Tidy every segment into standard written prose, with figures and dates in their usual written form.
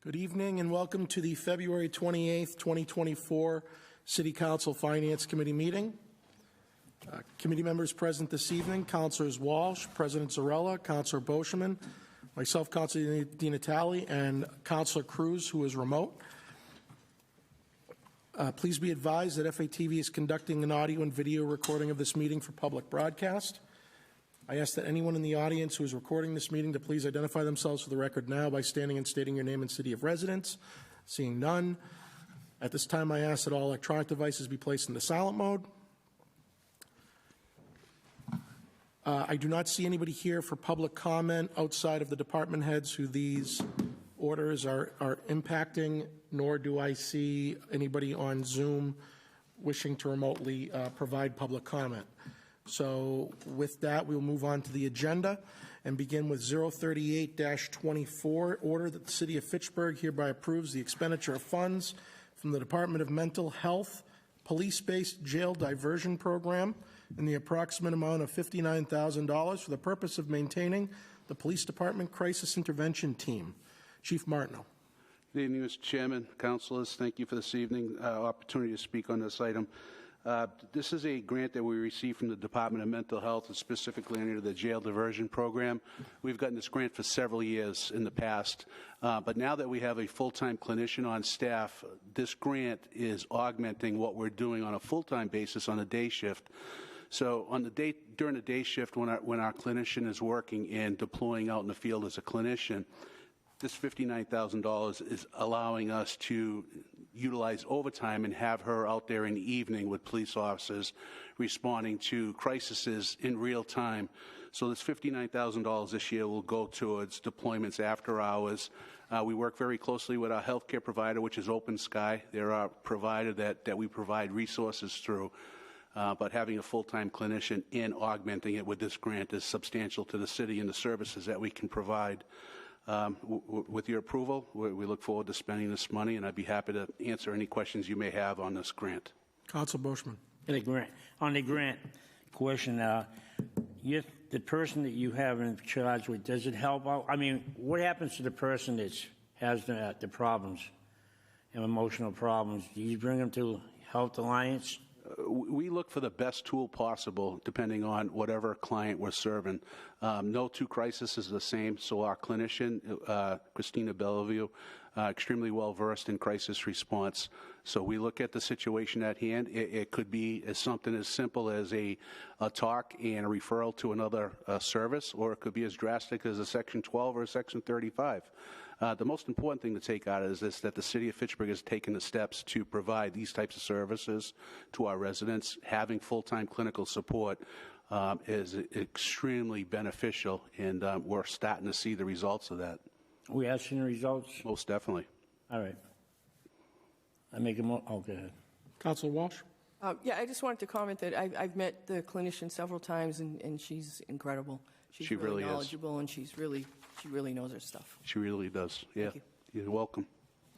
Good evening and welcome to the February 28th, 2024 City Council Finance Committee meeting. Committee members present this evening, Councilors Walsh, President Zarella, Councilor Boschman, myself, Councilor DiNatale, and Councilor Cruz, who is remote. Please be advised that FATV is conducting an audio and video recording of this meeting for public broadcast. I ask that anyone in the audience who is recording this meeting to please identify themselves for the record now by standing and stating your name and city of residence. Seeing none, at this time I ask that all electronic devices be placed into silent mode. I do not see anybody here for public comment outside of the department heads who these orders are impacting, nor do I see anybody on Zoom wishing to remotely provide public comment. So with that, we'll move on to the agenda and begin with 038-24, order that the City of Fitchburg hereby approves the expenditure of funds from the Department of Mental Health Police-Based Jail Diversion Program in the approximate amount of $59,000 for the purpose of maintaining the Police Department Crisis Intervention Team. Chief Martineau. Good evening, Mr. Chairman, councilors. Thank you for this evening opportunity to speak on this item. This is a grant that we received from the Department of Mental Health, and specifically under the Jail Diversion Program. We've gotten this grant for several years in the past, but now that we have a full-time clinician on staff, this grant is augmenting what we're doing on a full-time basis on a day shift. So during the day shift, when our clinician is working and deploying out in the field as a clinician, this $59,000 is allowing us to utilize overtime and have her out there in the evening with police officers responding to crises in real time. So this $59,000 this year will go towards deployments after hours. We work very closely with our healthcare provider, which is Open Sky. They're our provider that we provide resources through. But having a full-time clinician and augmenting it with this grant is substantial to the city and the services that we can provide. With your approval, we look forward to spending this money, and I'd be happy to answer any questions you may have on this grant. Councilor Boschman. On the grant question, the person that you have in charge with, does it help out? I mean, what happens to the person that has the problems and emotional problems? Do you bring them to Health Alliance? We look for the best tool possible depending on whatever client we're serving. No two crises is the same, so our clinician, Christina Bellevue, extremely well versed in crisis response. So we look at the situation at hand. It could be as something as simple as a talk and a referral to another service, or it could be as drastic as a Section 12 or a Section 35. The most important thing to take out is this, that the City of Fitchburg has taken the steps to provide these types of services to our residents. Having full-time clinical support is extremely beneficial, and we're starting to see the results of that. We have seen the results? Most definitely. All right. I make a go ahead. Councilor Walsh. Yeah, I just wanted to comment that I've met the clinician several times, and she's incredible. She's really knowledgeable, and she really knows her stuff. She really does. Yeah. You're welcome.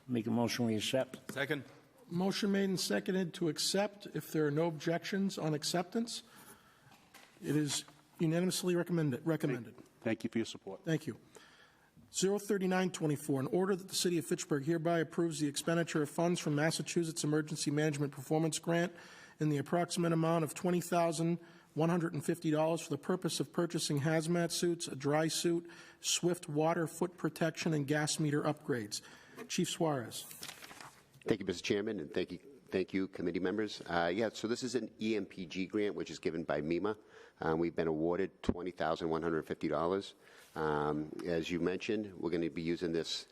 Make a motion we accept. Second. Motion made and seconded to accept. If there are no objections on acceptance, it is unanimously recommended. Thank you for your support. Thank you. 039-24, an order that the City of Fitchburg hereby approves the expenditure of funds from Massachusetts Emergency Management Performance Grant in the approximate amount of $20,150 for the purpose of purchasing hazmat suits, a dry suit, swift water foot protection, and gas meter upgrades. Chief Suarez. Thank you, Mr. Chairman, and thank you, committee members. So this is an EMPG grant, which is given by MEMA. We've been awarded $20,150. As you mentioned, we're going to be using this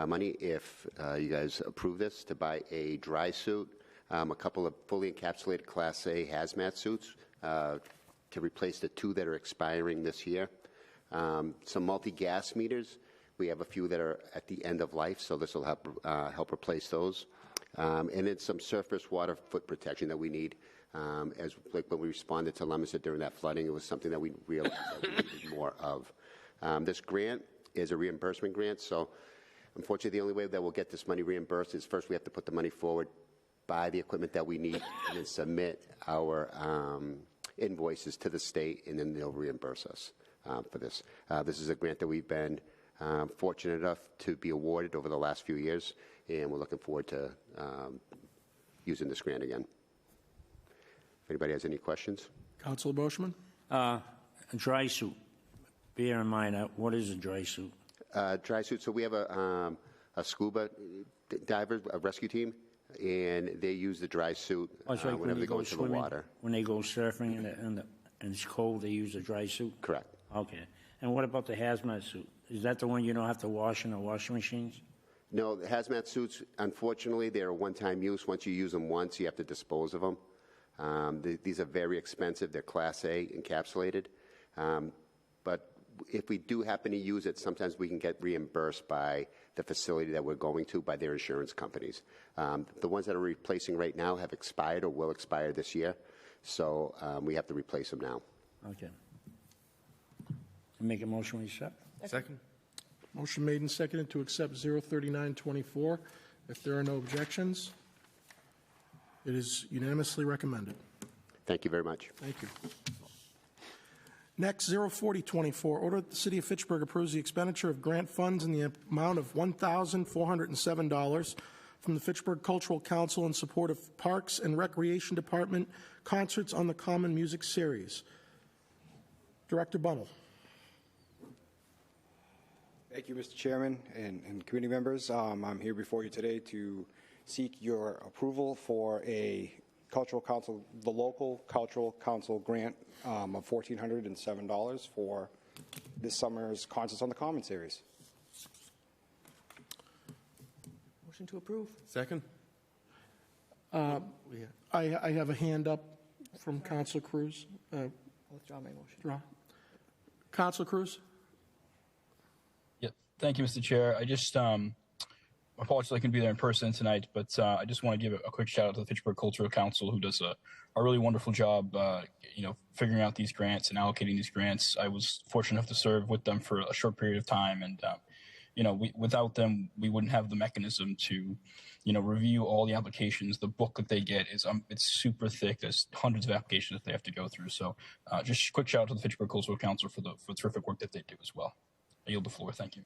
money, if you guys approve this, to buy a dry suit, a couple of fully encapsulated Class A hazmat suits to replace the 2 that are expiring this year. Some multi-gas meters. We have a few that are at the end of life, so this will help replace those. And then some surface water foot protection that we need. As like when we responded to Leominster during that flooding, it was something that we realized that we needed more of. This grant is a reimbursement grant, so unfortunately the only way that we'll get this money reimbursed is first we have to put the money forward, buy the equipment that we need, and then submit our invoices to the state, and then they'll reimburse us for this. This is a grant that we've been Fortunate enough to be awarded over the last few years, and we're looking forward to using this grant again. If anybody has any questions? Councilor Boschman? A dry suit. Bear in mind, what is a dry suit? Dry suit. So we have a scuba diver, a rescue team, and they use the dry suit Oh, so like when whenever you they go go into the swimming, water. when they go surfing and it's cold, they use a dry suit? Correct. Okay. And what about the hazmat suit? Is that the one you don't have to wash in the washing machines? No, the hazmat suits, unfortunately, they're a one-time use. Once you use them once, you have to dispose of them. These are very expensive. They're Class A encapsulated. But if we do happen to use it, sometimes we can get reimbursed by the facility that we're going to, by their insurance companies. The ones that are replacing right now have expired or will expire this year, so we have to replace them now. Okay. Make a motion, we accept? Second. Motion made and seconded to accept 03924. If there are no objections, it is unanimously recommended. Thank you very much. Thank you. Next, 04024, order that the City of Fitchburg approves the expenditure of grant funds in the amount of $1,407 from the Fitchburg Cultural Council in support of Parks and Recreation Department Concerts on the Common Music Series. Director Bunnell. Thank you, Mr. Chairman and committee members. I'm here before you today to seek your approval for a cultural council, the local cultural council grant of $1,407 for this summer's Concerts on the Common series. Motion to approve. Second. I have a hand up from Councilor Cruz. I'll withdraw my motion. Councilor Cruz? Yeah, thank you, Mr. Chair. I just apologize I couldn't be there in person tonight, but I just want to give a quick shout out to the Fitchburg Cultural Council, who does a really wonderful job, figuring out these grants and allocating these grants. I was fortunate enough to serve with them for a short period of time, and without them, we wouldn't have the mechanism to, review all the applications. The book that they get is it's super thick. There's hundreds of applications that they have to go through. So, just a quick shout out to the Fitchburg Cultural Council for the terrific work that they do as well. I yield the floor. Thank you.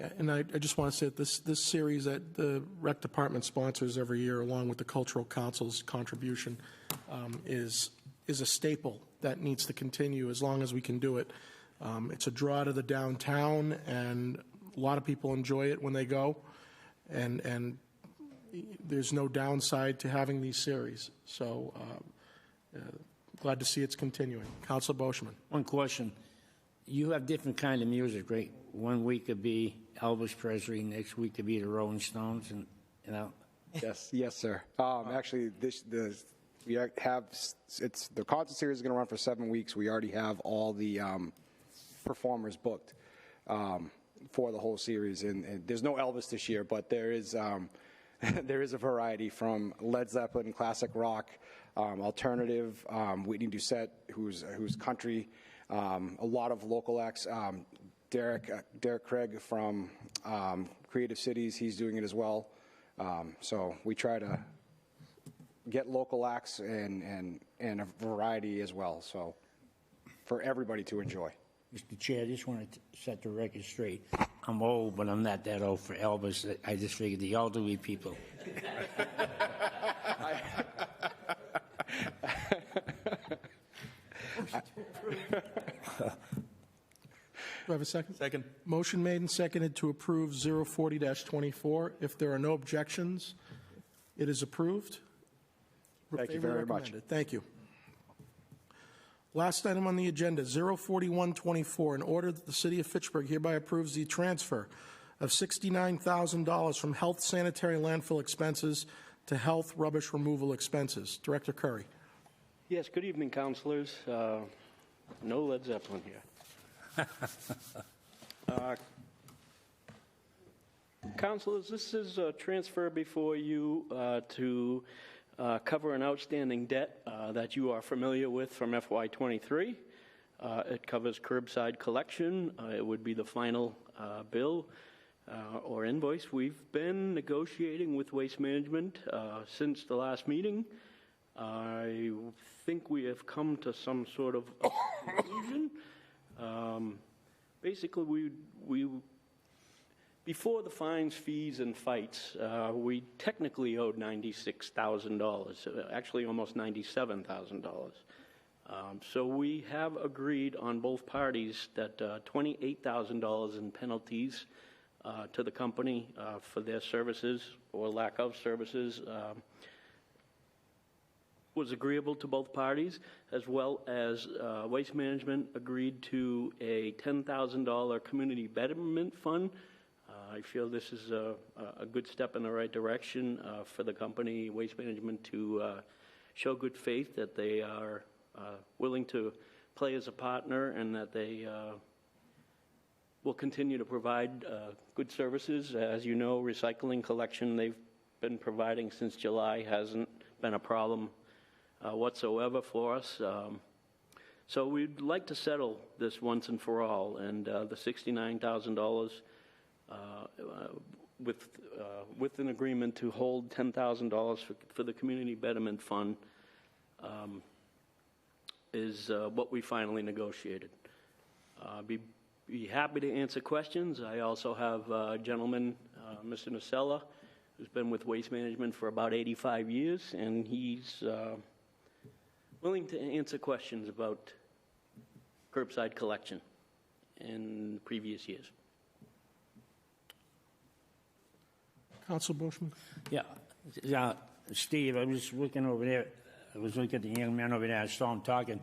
Yeah, and I just want to say that this series that the Rec Department sponsors every year, along with the Cultural Council's contribution, is a staple that needs to continue as long as we can do it. It's a draw to the downtown, and a lot of people enjoy it when they go, and there's no downside to having these series. So glad to see it's continuing. Councilor Boschman. One question. You have different kind of music, right? One week could be Elvis Presley, next week could be the Rolling Stones, and Yes, sir. Actually, the concert series is going to run for 7 weeks. We already have all the performers booked for the whole series, and there's no Elvis this year, but there is there is a variety from Led Zeppelin, classic rock, alternative, Whitney Doucette, who's country, a lot of local acts. Derek Craig from Creative Cities, he's doing it as well. So we try to get local acts and a variety as well, so for everybody to enjoy. Mr. Chair, I just wanted to set the record straight. I'm old, but I'm not that old for Elvis. I just figured the elderly people. Do I have a second? Second. Motion made and seconded to approve 040-24. If there are no objections, it is approved. Thank you very much. Recommended. Thank you. Last item on the agenda, 04124, in order that the City of Fitchburg hereby approves the transfer of $69,000 from health sanitary landfill expenses to health rubbish removal expenses. Director Curry. Yes, good evening, councilors. No Led Zeppelin here. Councilors, this is a transfer before you to cover an outstanding debt that you are familiar with from FY23. It covers curbside collection. It would be the final bill or invoice. We've been negotiating with Waste Management since the last meeting. I think we have come to some sort of conclusion. Basically, we Before the fines, fees, and fights, we technically owed $96,000, actually almost $97,000. So we have agreed on both parties that $28,000 in penalties to the company for their services or lack of services was agreeable to both parties, as well as Waste Management agreed to a $10,000 community betterment fund. I feel this is a good step in the right direction for the company, Waste Management, to show good faith that they are willing to play as a partner and that they will continue to provide good services. As you know, recycling collection they've been providing since July hasn't been a problem whatsoever for us. So we'd like to settle this once and for all, and the $69,000 with an agreement to hold $10,000 for the Community Betterment Fund is what we finally negotiated. Be happy to answer questions. I also have a gentleman, Mr. Nacella, who's been with Waste Management for about 85 years, and he's willing to answer questions about curbside collection in previous years. Council Bushman? Yeah, Steve, I was looking over there. I was looking at the young man over there. I saw him talking.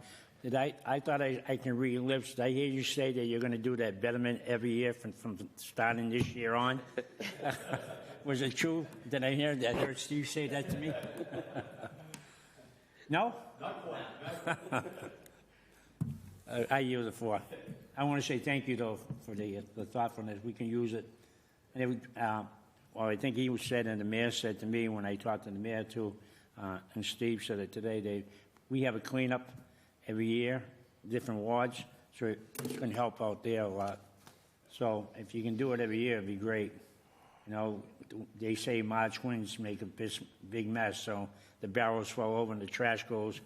I thought I can read lips. Did I hear you say that you're going to do that betterment every year from starting this year on? Was it true? Did I hear that? I heard Steve say that to me? No? Not quite. I yield the floor. I want to say thank you, though, for the thoughtfulness. We can use it. And well, I think he said, and the mayor said to me when I talked to the mayor, too, and Steve said it today, we have a cleanup every year, different wards, so it's going to help out there a lot. So if you can do it every year, it'd be great. You know, they say March winds make a big mess, so the barrels fall over and the trash goes.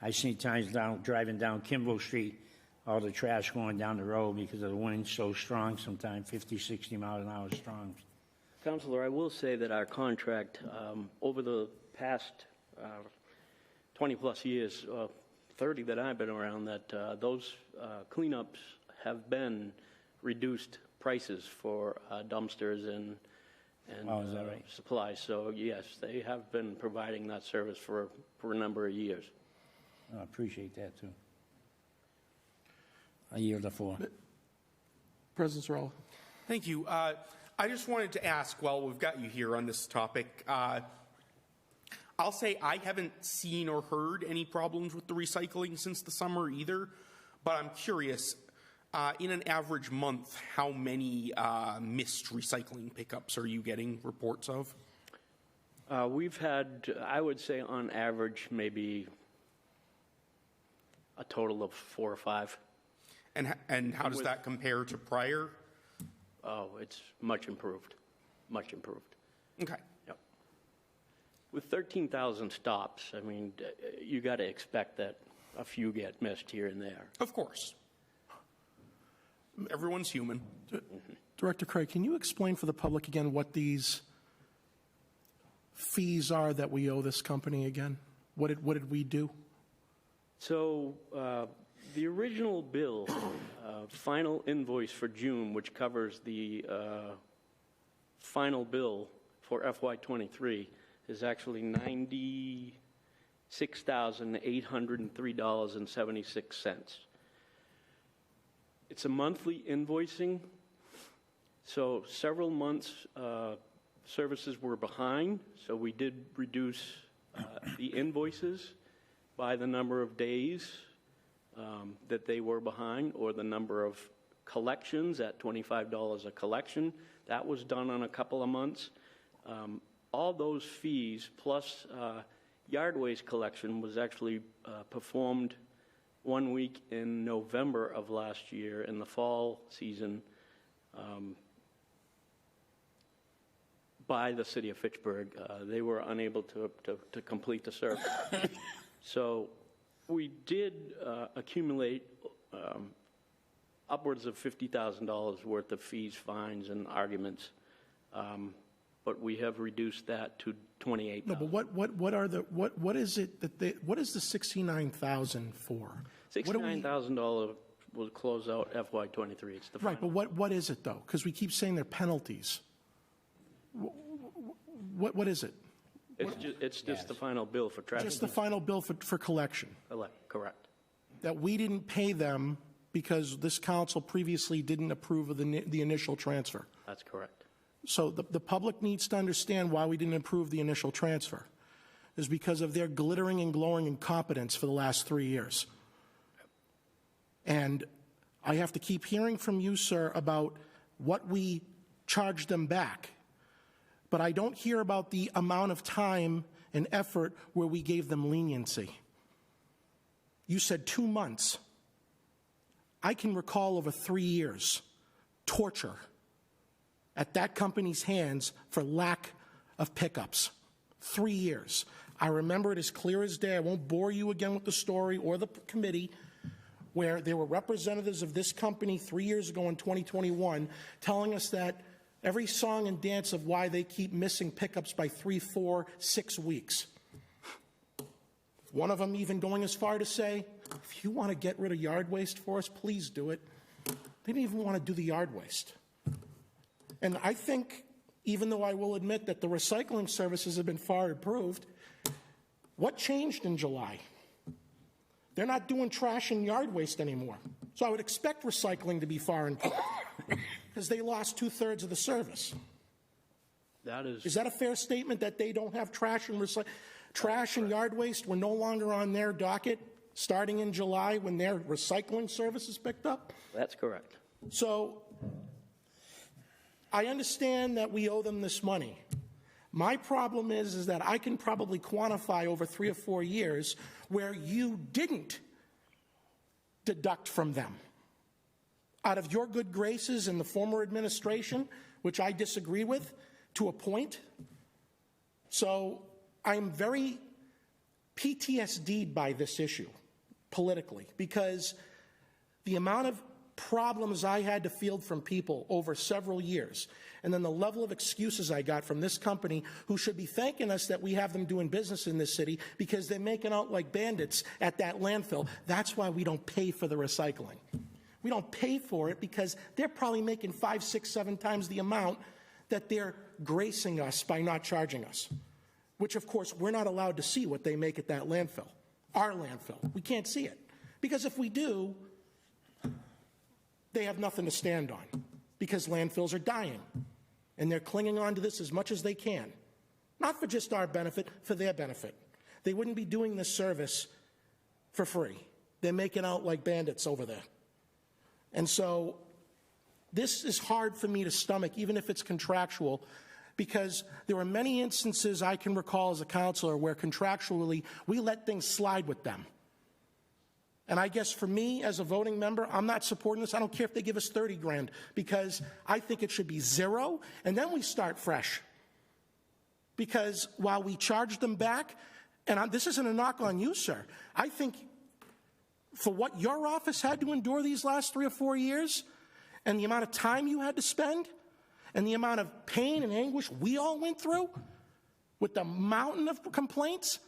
I see times driving down Kimball Street, all the trash going down the road because of the wind so strong, sometimes 50, 60 miles an hour strong. Councilor, I will say that our contract over the past 20-plus years, 30 that I've been around, that those cleanups have been reduced prices for dumpsters and is that right? Supplies. So, yes, they have been providing that service for a number of years. I appreciate that, too. I yield the floor. President Zarella. Thank you. I just wanted to ask, while we've got you here on this topic, I'll say I haven't seen or heard any problems with the recycling since the summer either, but I'm curious, in an average month, how many missed recycling pickups are you getting reports of? We've had, I would say on average, maybe a total of 4 or 5. And how does that compare to prior? Oh, it's much improved. Much improved. Okay. Yep. With 13,000 stops, I mean, you got to expect that a few get missed here and there. Of course. Everyone's human. Director Craig, can you explain for the public again what these fees are that we owe this company again? What did we do? So the original bill, final invoice for June, which covers the final bill for FY23, is actually $96,803.76. It's a monthly invoicing, so several months services were behind, so we did reduce the invoices by the number of days that they were behind, or the number of collections at $25 a collection. That was done on a couple of months. All those fees, plus yard waste collection, was actually performed 1 week in November of last year in the fall season by the city of Fitchburg. They were unable to complete the service. So we did accumulate upwards of $50,000 worth of fees, fines, and arguments. But we have reduced that to $28,000. No, but what is it that what is the $69,000 for? $69,000 will close out FY23. It's the Right, final. but what is it, though? Because we keep saying they're penalties. What is it? It's just the final bill for trash. Just the final bill for collection, Correct. that we didn't pay them because this council previously didn't approve of the initial transfer. That's correct. So the public needs to understand why we didn't approve the initial transfer, is because of their glittering and glowing incompetence for the last 3 years. And I have to keep hearing from you, sir, about what we charged them back. But I don't hear about the amount of time and effort where we gave them leniency. You said 2 months. I can recall over 3 years, torture at that company's hands for lack of pickups. 3 years. I remember it as clear as day. I won't bore you again with the story or the committee, where there were representatives of this company 3 years ago in 2021 telling us that every song and dance of why they keep missing pickups by 3, 4, 6 weeks. One of them even going as far to say, if you want to get rid of yard waste for us, please do it. They didn't even want to do the yard waste. And I think, even though I will admit that the recycling services have been far improved, what changed in July? They're not doing trash and yard waste anymore. So I would expect recycling to be far improved because they lost 2/3 of the service. Is that a fair statement, that they don't have trash and yard waste were no longer on their docket starting in July when their recycling services picked up? That's correct. So I understand that we owe them this money. My problem is that I can probably quantify over 3 or 4 years where you didn't deduct from them. Out of your good graces in the former administration, which I disagree with to a point. So I'm very PTSD'd by this issue politically, because the amount of problems I had to field from people over several years, and then the level of excuses I got from this company, who should be thanking us that we have them doing business in this city because they're making out like bandits at that landfill. That's why we don't pay for the recycling. We don't pay for it because they're probably making 5, 6, 7 times the amount that they're gracing us by not charging us, which of course we're not allowed to see what they make at that landfill, our landfill. We can't see it, because if we do, they have nothing to stand on, because landfills are dying, and they're clinging on to this as much as they can. Not for just our benefit, for their benefit. They wouldn't be doing this service for free. They're making out like bandits over there. And so this is hard for me to stomach, even if it's contractual, because there are many instances I can recall as a counselor where contractually we let things slide with them. And I guess for me, as a voting member, I'm not supporting this. I don't care if they give us 30 grand, because I think it should be 0, and then we start fresh. Because while we charge them back, and this isn't a knock on you, sir, I think for what your office had to endure these last 3 or 4 years, and the amount of time you had to spend, and the amount of pain and anguish we all went through, with the mountain of complaints,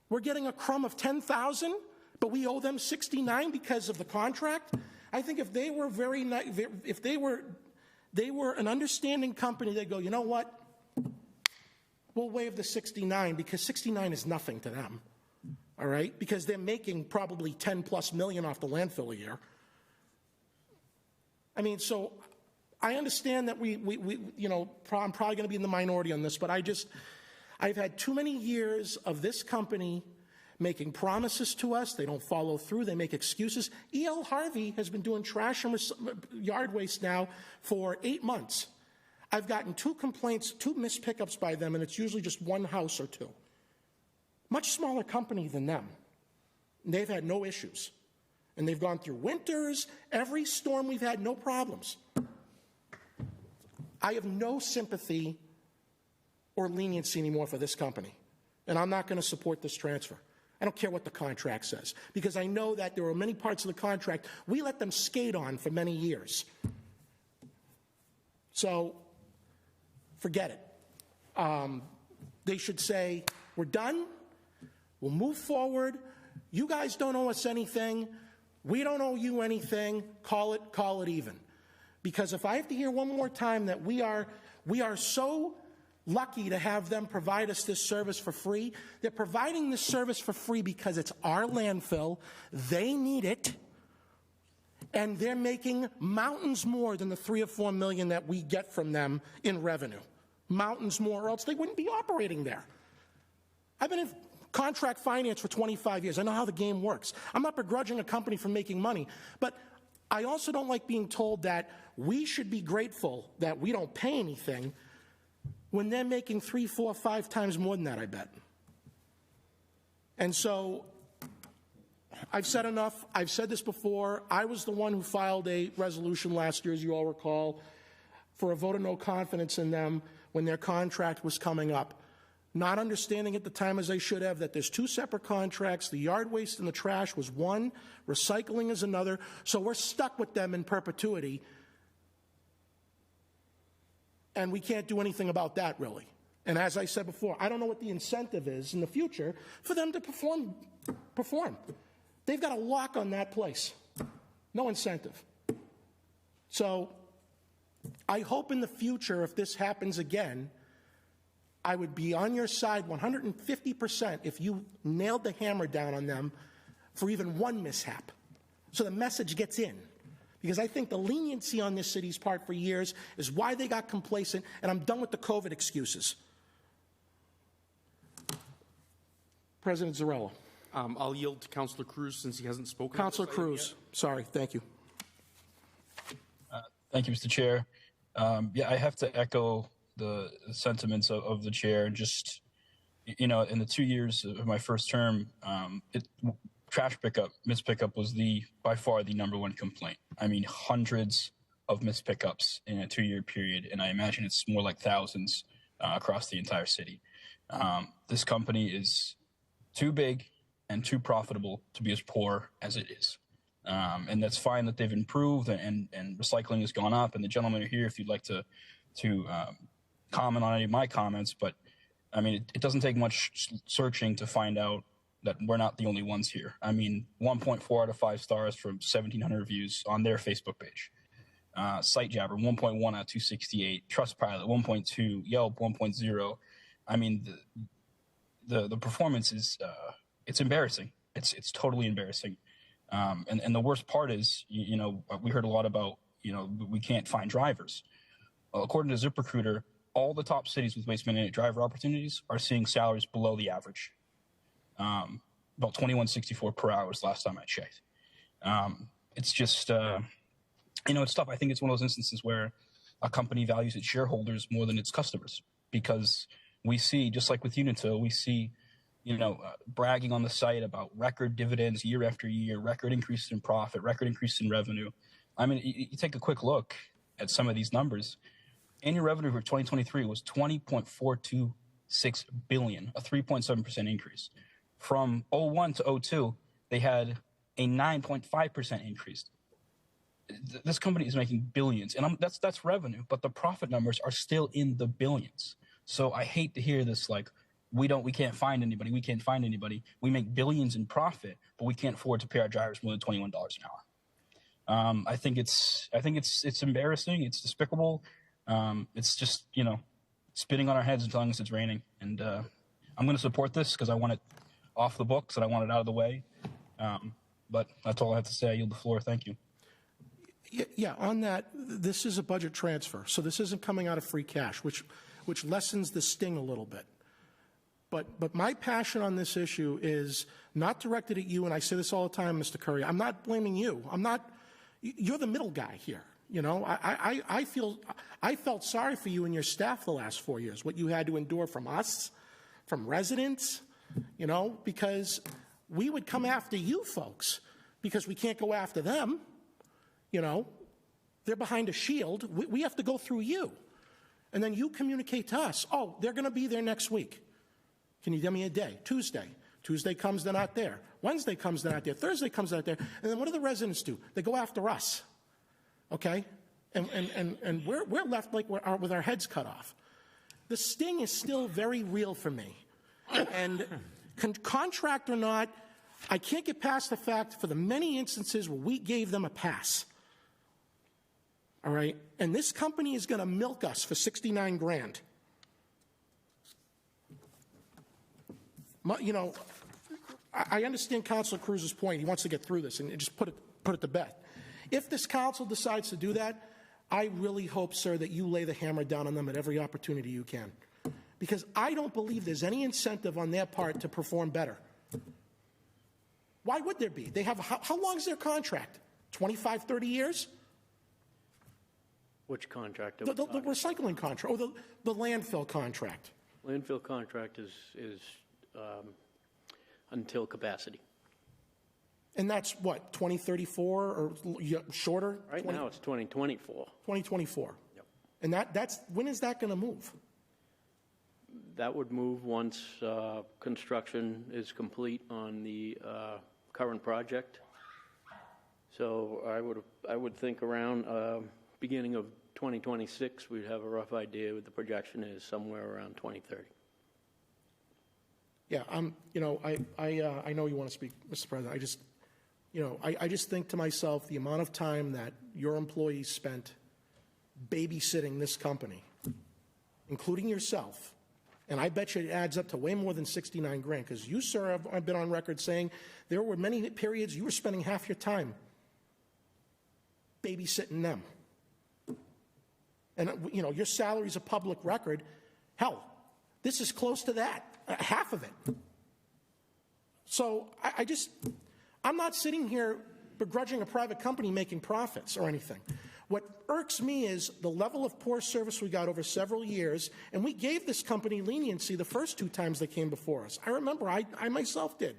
we're getting a crumb of 10,000. But we owe them 69 because of the contract. I think if they were they were an understanding company, they'd go, you know what? We'll waive the 69 because 69 is nothing to them. All right? Because they're making probably 10+ million off the landfill a year. I mean, so I understand that I'm probably going to be in the minority on this, but I've had too many years of this company making promises to us. They don't follow through. They make excuses. E.L. Harvey has been doing trash and yard waste now for 8 months. I've gotten 2 complaints, 2 missed pickups by them, and it's usually just 1 house or 2. Much smaller company than them. And they've had no issues. And they've gone through winters, every storm we've had, no problems. I have no sympathy or leniency anymore for this company. And I'm not going to support this transfer. I don't care what the contract says, because I know that there are many parts of the contract we let them skate on for many years. So forget it. They should say, we're done, we'll move forward, you guys don't owe us anything, we don't owe you anything, call it even. Because if I have to hear one more time that we are so lucky to have them provide us this service for free, they're providing this service for free because it's our landfill, they need it, and they're making mountains more than the $3 or $4 million that we get from them in revenue. Mountains more, or else they wouldn't be operating there. I've been in contract finance for 25 years. I know how the game works. I'm not begrudging a company for making money, but I also don't like being told that we should be grateful that we don't pay anything when they're making 3, 4, 5 times more than that, I bet. And so I've said enough. I've said this before. I was the one who filed a resolution last year, as you all recall, for a vote of no confidence in them when their contract was coming up. Not understanding at the time, as I should have, that there's 2 separate contracts. The yard waste and the trash was one, recycling is another, so we're stuck with them in perpetuity. And we can't do anything about that, really. And as I said before, I don't know what the incentive is in the future for them to perform. They've got a lock on that place. No incentive. So I hope in the future, if this happens again, I would be on your side 150% if you nailed the hammer down on them for even one mishap, so the message gets in. Because I think the leniency on this city's part for years is why they got complacent, and I'm done with the COVID excuses. President Zarella. I'll yield to Councillor Cruz since he hasn't spoken. Councillor Cruz, sorry, thank you. Thank you, Mr. Chair. Yeah, I have to echo the sentiments of the chair. Just, you know, in the 2 years of my first term, trash pickup, missed pickup was by far the #1 complaint. I mean, hundreds of missed pickups in a 2-year period, and I imagine it's more like thousands across the entire city. This company is too big and too profitable to be as poor as it is. And that's fine that they've improved and recycling has gone up, and the gentlemen are here if you'd like to comment on any of my comments, but I mean, it doesn't take much searching to find out that we're not the only ones here. I mean, 1.4 out of 5 stars from 1,700 reviews on their Facebook page. Sitejabber, 1.1 out of 268. Trustpilot, 1.2. Yelp, 1.0. I mean, the performance is it's embarrassing. It's totally embarrassing. And the worst part is, you know, we heard a lot about, you know, we can't find drivers. Well, according to ZipRecruiter, all the top cities with waste management driver opportunities are seeing salaries below the average. About $21.64 per hour was last time I checked. It's just, you know, it's tough. I think it's one of those instances where a company values its shareholders more than its customers, because we see, just like with Unitil, we see, you know, bragging on the site about record dividends year after year, record increases in profit, record increase in revenue. I mean, you take a quick look at some of these numbers. Annual revenue for 2023 was $20.426 billion, a 3.7% increase. From 01 to 02, they had a 9.5% increase. This company is making billions, and that's revenue, but the profit numbers are still in the billions. So I hate to hear this, like, we can't find anybody. We can't find anybody. We make billions in profit, but we can't afford to pay our drivers more than $21 an hour. I think it's embarrassing. It's despicable. It's just, you know, spitting on our heads and telling us it's raining. And I'm going to support this because I want it off the books and I want it out of the way. But that's all I have to say. I yield the floor. Thank you. Yeah, on that, this is a budget transfer, so this isn't coming out of free cash, which lessens the sting a little bit. But my passion on this issue is not directed at you, and I say this all the time, Mr. Curry. I'm not blaming you. You're the middle guy here. You know, I felt sorry for you and your staff the last 4 years, what you had to endure from us, from residents, you know, because we would come after you folks because we can't go after them. You know, they're behind a shield. We have to go through you. And then you communicate to us, oh, they're going to be there next week. Can you give me a day? Tuesday. Tuesday comes, they're not there. Wednesday comes, they're not there. Thursday comes, they're not there. And then what do the residents do? They go after us, okay? And we're left like with our heads cut off. The sting is still very real for me. And contract or not, I can't get past the fact for the many instances where we gave them a pass. All right? And this company is going to milk us for $69,000. You know, I understand Councilor Cruz's point. He wants to get through this and just put it to bed. If this council decides to do that, I really hope, sir, that you lay the hammer down on them at every opportunity you can. Because I don't believe there's any incentive on their part to perform better. Why would there be? They have, how long is their contract? 25, 30 years? Which contract? The recycling contract, or the landfill contract. Landfill contract is until capacity. And that's what, 2034 or shorter? Right now it's 2024. 2024. Yep. And that's when is that going to move? That would move once construction is complete on the current project. So I would think around beginning of 2026, we'd have a rough idea what the projection is, somewhere around 2030. Yeah, you know, I know you want to speak, Mr. President. I just think to myself, the amount of time that your employees spent babysitting this company, including yourself, and I bet you it adds up to way more than $69,000, because you, sir, have been on record saying there were many periods you were spending half your time babysitting them. And, you know, your salary's a public record. Hell, this is close to that, half of it. So I'm not sitting here begrudging a private company making profits or anything. What irks me is the level of poor service we got over several years, and we gave this company leniency the first 2 times they came before us. I remember, I myself did.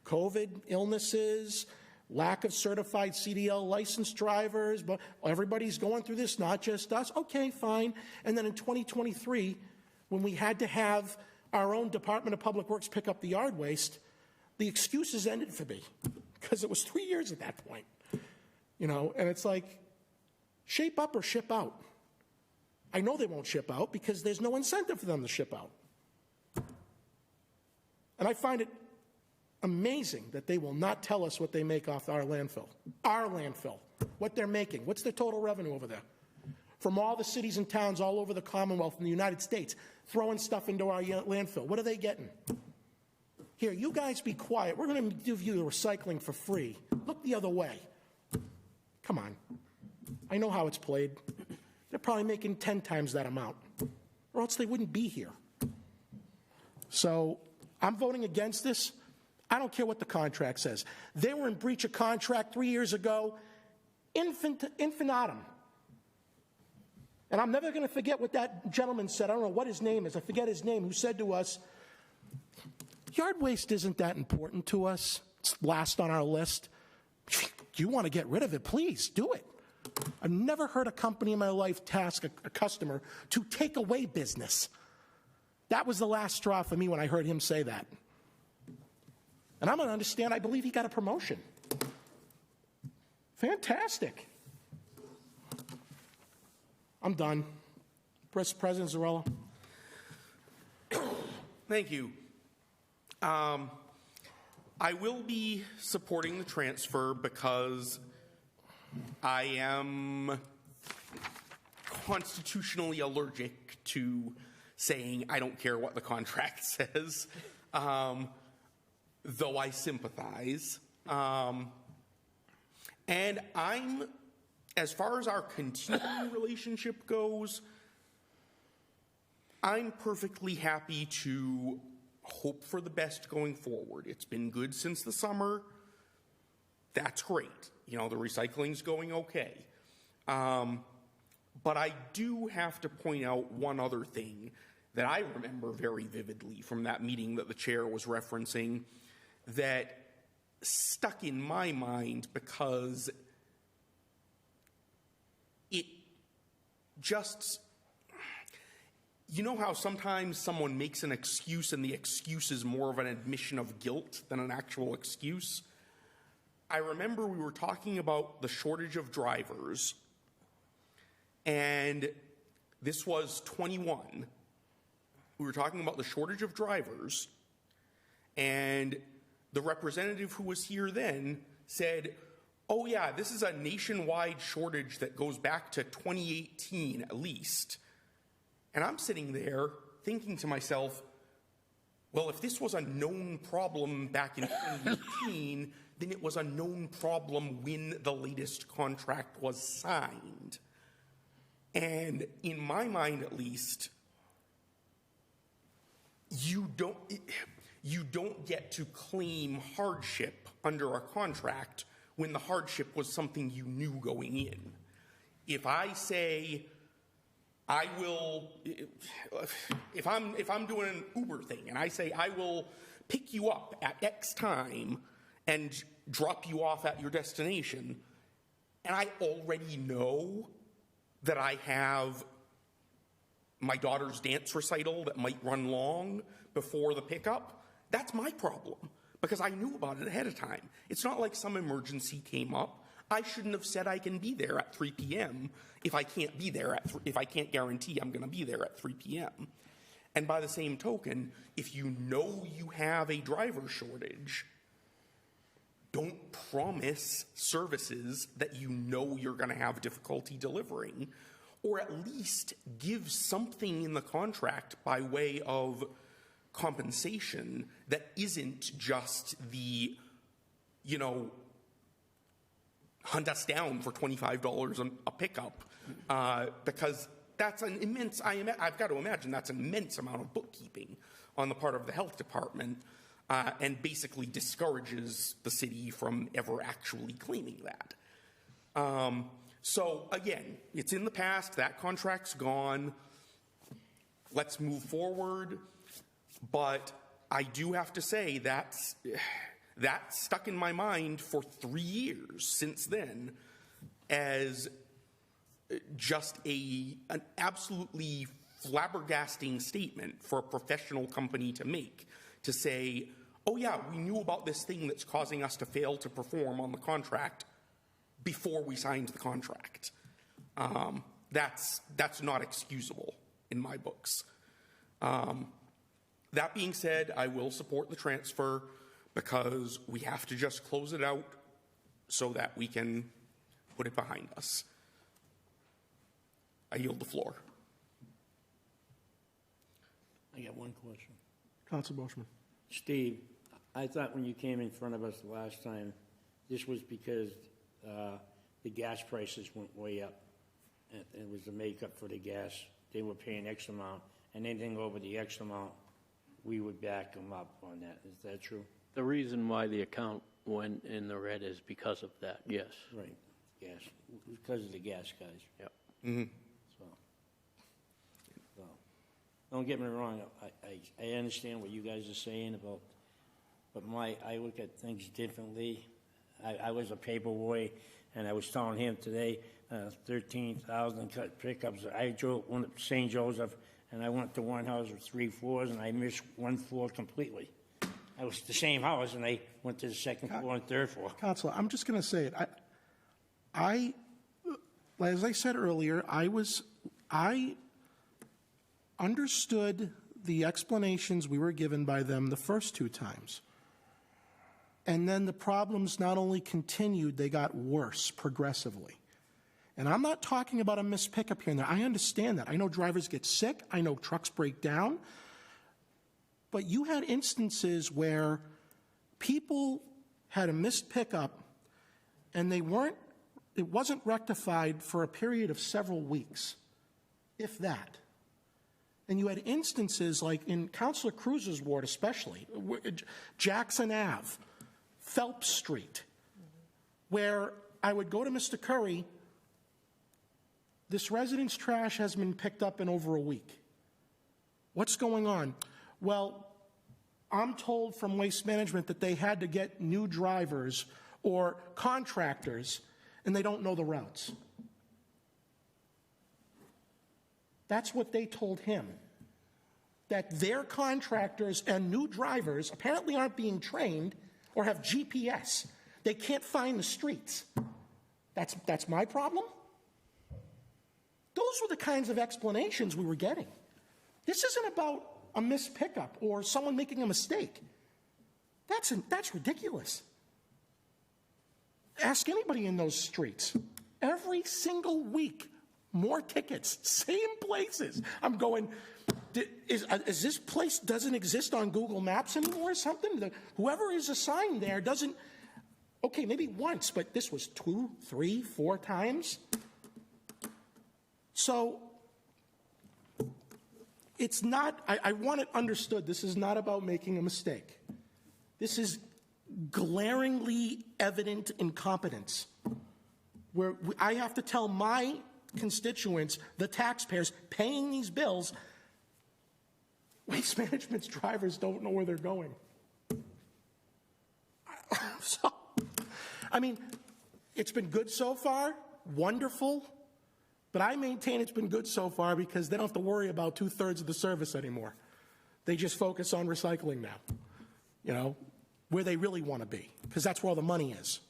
COVID, illnesses, lack of certified CDL licensed drivers, but everybody's going through this, not just us. Okay, fine. And then in 2023, when we had to have our own Department of Public Works pick up the yard waste, the excuses ended for me, because it was 3 years at that point. You know, and it's like, shape up or ship out. I know they won't ship out because there's no incentive for them to ship out. And I find it amazing that they will not tell us what they make off our landfill. Our landfill. What they're making. What's their total revenue over there? From all the cities and towns all over the Commonwealth and the United States, throwing stuff into our landfill. What are they getting? Here, you guys be quiet. We're going to give you the recycling for free. Look the other way. Come on. I know how it's played. They're probably making 10 times that amount, or else they wouldn't be here. So I'm voting against this. I don't care what the contract says. They were in breach of contract 3 years ago, infinitum. And I'm never going to forget what that gentleman said. I don't know what his name is. I forget his name, who said to us, yard waste isn't that important to us. It's last on our list. You want to get rid of it, please do it. I've never heard a company in my life task a customer to take away business. That was the last straw for me when I heard him say that. And I'm going to understand, I believe he got a promotion. Fantastic. I'm done. President Zarella. Thank you. I will be supporting the transfer because I am constitutionally allergic to saying I don't care what the contract says, though I sympathize. And as far as our continuing relationship goes, I'm perfectly happy to hope for the best going forward. It's been good since the summer. That's great. You know, the recycling's going okay. But I do have to point out one other thing that I remember very vividly from that meeting that the chair was referencing that stuck in my mind because it just, you know how sometimes someone makes an excuse and the excuse is more of an admission of guilt than an actual excuse? I remember we were talking about the shortage of drivers, and this was 21. We were talking about the shortage of drivers, and the representative who was here then said, oh yeah, this is a nationwide shortage that goes back to 2018 at least. And I'm sitting there thinking to myself, well, if this was a known problem back in 2018, then it was a known problem when the latest contract was signed. And in my mind, at least, you don't get to claim hardship under a contract when the hardship was something you knew going in. If I say, I will, if I'm doing an Uber thing and I say I will pick you up at X time and drop you off at your destination, and I already know that I have my daughter's dance recital that might run long before the pickup, that's my problem because I knew about it ahead of time. It's not like some emergency came up. I shouldn't have said I can be there at 3 p.m. if I can't be there if I can't guarantee I'm going to be there at 3 p.m. And by the same token, if you know you have a driver shortage, don't promise services that you know you're going to have difficulty delivering, or at least give something in the contract by way of compensation that isn't just the, hunt us down for $25 a pickup, because that's an immense, I've got to imagine that's an immense amount of bookkeeping on the part of the health department, and basically discourages the city from ever actually claiming that. So again, it's in the past, that contract's gone, let's move forward, but I do have to say that's stuck in my mind for 3 years since then as just an absolutely flabbergasting statement for a professional company to make, to say, oh yeah, we knew about this thing that's causing us to fail to perform on the contract before we signed the contract. That's not excusable in my books. That being said, I will support the transfer because we have to just close it out so that we can put it behind us. I yield the floor. I got one question. Council Boschman. Steve, I thought when you came in front of us the last time, this was because the gas prices went way up. It was the makeup for the gas. They were paying X amount, and anything over the X amount, we would back them up on that. Is that true? The reason why the account went in the red is because of that, yes. Right, gas, because of the gas guys. Yep. Mm-hmm. So, don't get me wrong, I understand what you guys are saying about, but I look at things differently. I was a paper boy, and I was telling him today, 13,000 pickups. I drove one at St. Joseph, and I went to one house with 3 floors, and I missed 1 floor completely. I was the same house, and I went to the 2nd floor and 3rd floor. Counselor, I'm just going to say it. As I said earlier, I understood the explanations we were given by them the first 2 times. And then the problems not only continued, they got worse progressively. And I'm not talking about a missed pickup here and there. I understand that. I know drivers get sick. I know trucks break down. But you had instances where people had a missed pickup and it wasn't rectified for a period of several weeks, if that. And you had instances like in Councilor Cruz's ward especially, Jackson Ave, Phelps Street, where I would go to Mr. Curry, this resident's trash has been picked up in over a week. What's going on? Well, I'm told from Waste Management that they had to get new drivers or contractors, and they don't know the routes. That's what they told him. that their contractors and new drivers apparently aren't being trained or have GPS. They can't find the streets. That's my problem? Those were the kinds of explanations we were getting. This isn't about a missed pickup or someone making a mistake. That's ridiculous. Ask anybody in those streets. Every single week, more tickets, same places. I'm going, is this place doesn't exist on Google Maps anymore or something? Whoever is assigned there doesn't, okay, maybe once, but this was 2, 3, 4 times. So it's not, I want it understood, this is not about making a mistake. This is glaringly evident incompetence, where I have to tell my constituents, the taxpayers paying these bills, Waste Management's drivers don't know where they're going. So, I mean, it's been good so far, wonderful, but I maintain it's been good so far because they don't have to worry about 2/3 of the service anymore. They just focus on recycling now, you know, where they really want to be, because that's where all the money is,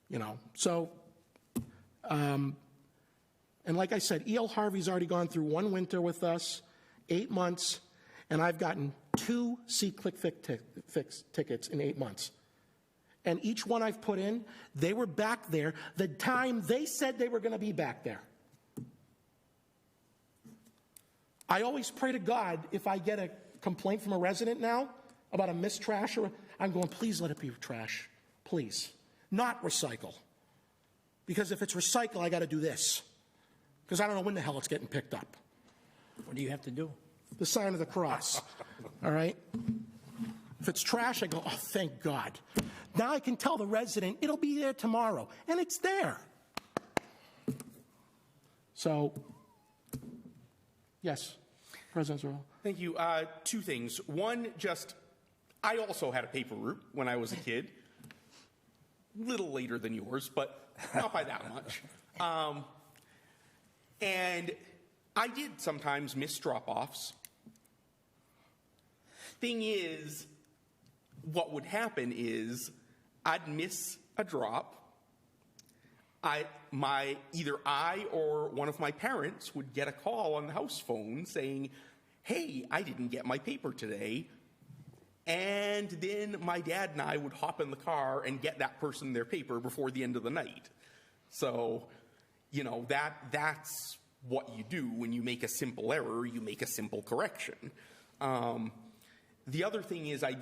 you know. So, and like I said, E.L. Harvey's already gone through 1 winter with us, 8 months, and I've gotten 2 See-Click-Fix tickets in 8 months. And each one I've put in, they were back there the time they said they were going to be back there. I always pray to God, if I get a complaint from a resident now about a missed trash, I'm going, please let it be trash. Please. Not recycle. Because if it's recycle, I got to do this. Because I don't know when the hell it's getting picked up. What do you have to do? The sign of the cross. All right? If it's trash, I go, oh, thank God. Now I can tell the resident it'll be there tomorrow. And it's there. So, yes, President Zorrell. Thank you. 2 things. One, just, I also had a paper route when I was a kid. Little later than yours, but not by that much. And I did sometimes miss drop-offs. Thing is, what would happen is I'd miss a drop. Either I or one of my parents would get a call on the house phone saying, hey, I didn't get my paper today. And then my dad and I would hop in the car and get that person their paper before the end of the night. So, you know, that's what you do when you make a simple error, you make a simple correction. The other thing is I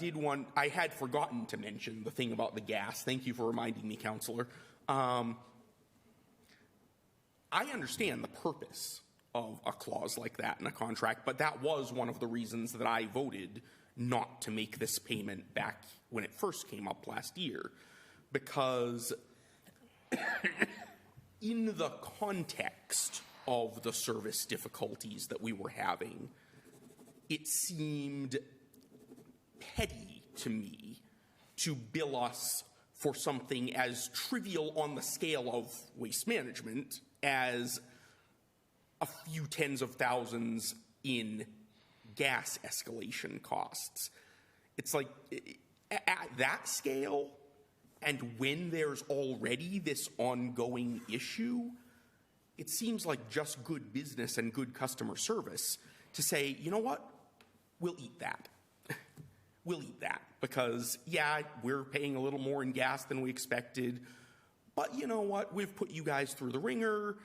had forgotten to mention the thing about the gas. Thank you for reminding me, Counselor. I understand the purpose of a clause like that in a contract, but that was one of the reasons that I voted not to make this payment back when it first came up last year, because in the context of the service difficulties that we were having, it seemed petty to me to bill us for something as trivial on the scale of waste management as a few tens of thousands in gas escalation costs. It's like, at that scale, and when there's already this ongoing issue, it seems like just good business and good customer service to say, you know what, we'll eat that. We'll eat that because, yeah, we're paying a little more in gas than we expected, but you know what, we've put you guys through the ringer.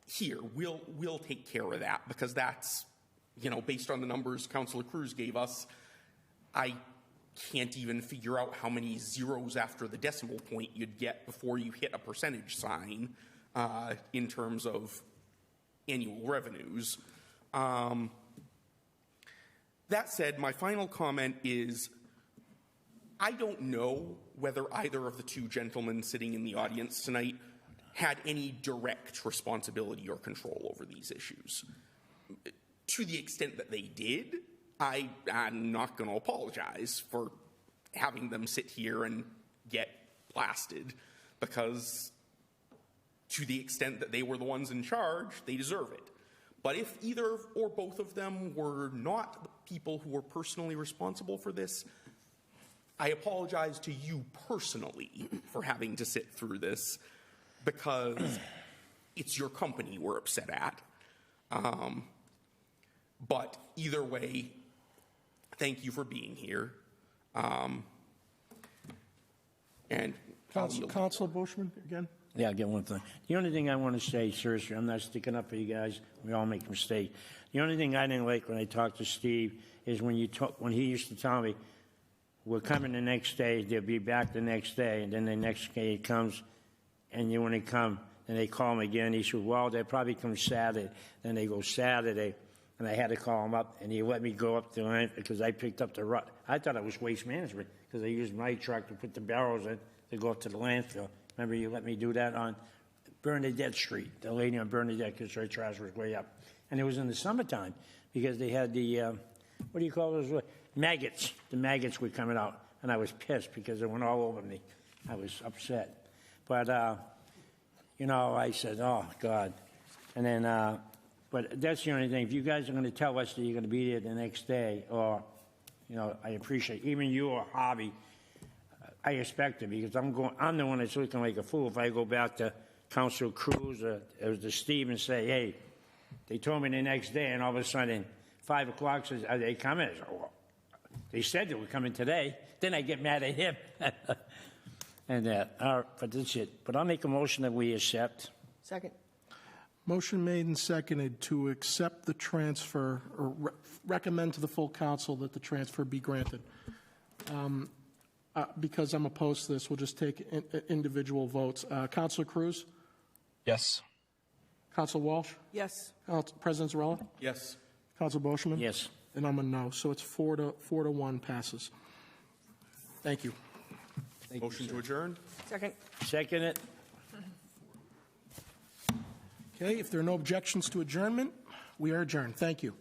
Here, we'll take care of that because that's, you know, based on the numbers Councilor Cruz gave us, I can't even figure out how many zeros after the decimal point you'd get before you hit a percentage sign in terms of annual revenues. That said, my final comment is I don't know whether either of the 2 gentlemen sitting in the audience tonight had any direct responsibility or control over these issues. To the extent that they did, I'm not going to apologize for having them sit here and get blasted, because to the extent that they were the ones in charge, they deserve it. But if either or both of them were not people who are personally responsible for this. I apologize to you personally for having to sit through this because it's your company we're upset at. But either way, thank you for being here. And Councilor Bushman, again? Yeah, I'll get one thing. The only thing I want to say, seriously, I'm not sticking up for you guys. We all make mistakes. The only thing I didn't like when I talked to Steve is when he used to tell me, we're coming the next day, they'll be back the next day, and then the next day it comes, and when they come, and they call him again, he said, well, they'll probably come Saturday. Then they go Saturday, and I had to call him up, and he let me go up to line because I picked up the rut. I thought it was waste management because I used my truck to put the barrels in to go up to the landfill. Remember, you let me do that on Bernadette Street, the lady on Bernadette, because her trash was way up. And it was in the summertime because they had the, what do you call those? Maggots. The maggots were coming out. And I was pissed because they went all over me. I was upset. But, I said, oh, God. And then, but that's the only thing. If you guys are going to tell us that you're going to be there the next day, or, I appreciate, even you or Harvey, I expect it because I'm the one that's looking like a fool if I go back to Council Cruz or to Steve and say, hey, they told me the next day, and all of a sudden, 5 o'clock says, are they coming? I said, well, they said they were coming today. Then I get mad at him. And but that's it. But I'll make a motion that we accept. Second. Motion made and seconded to accept the transfer or recommend to the full council that the transfer be granted. Because I'm opposed to this, we'll just take individual votes. Councilor Cruz? Yes. Councilor Walsh? Yes. President Zarella? yes. Councilor Boschman? Yes. And I'm a no. So it's 4-1 passes. Thank you. Motion to adjourn? Second. Second it. Okay, if there are no objections to adjournment, we are adjourned. Thank you.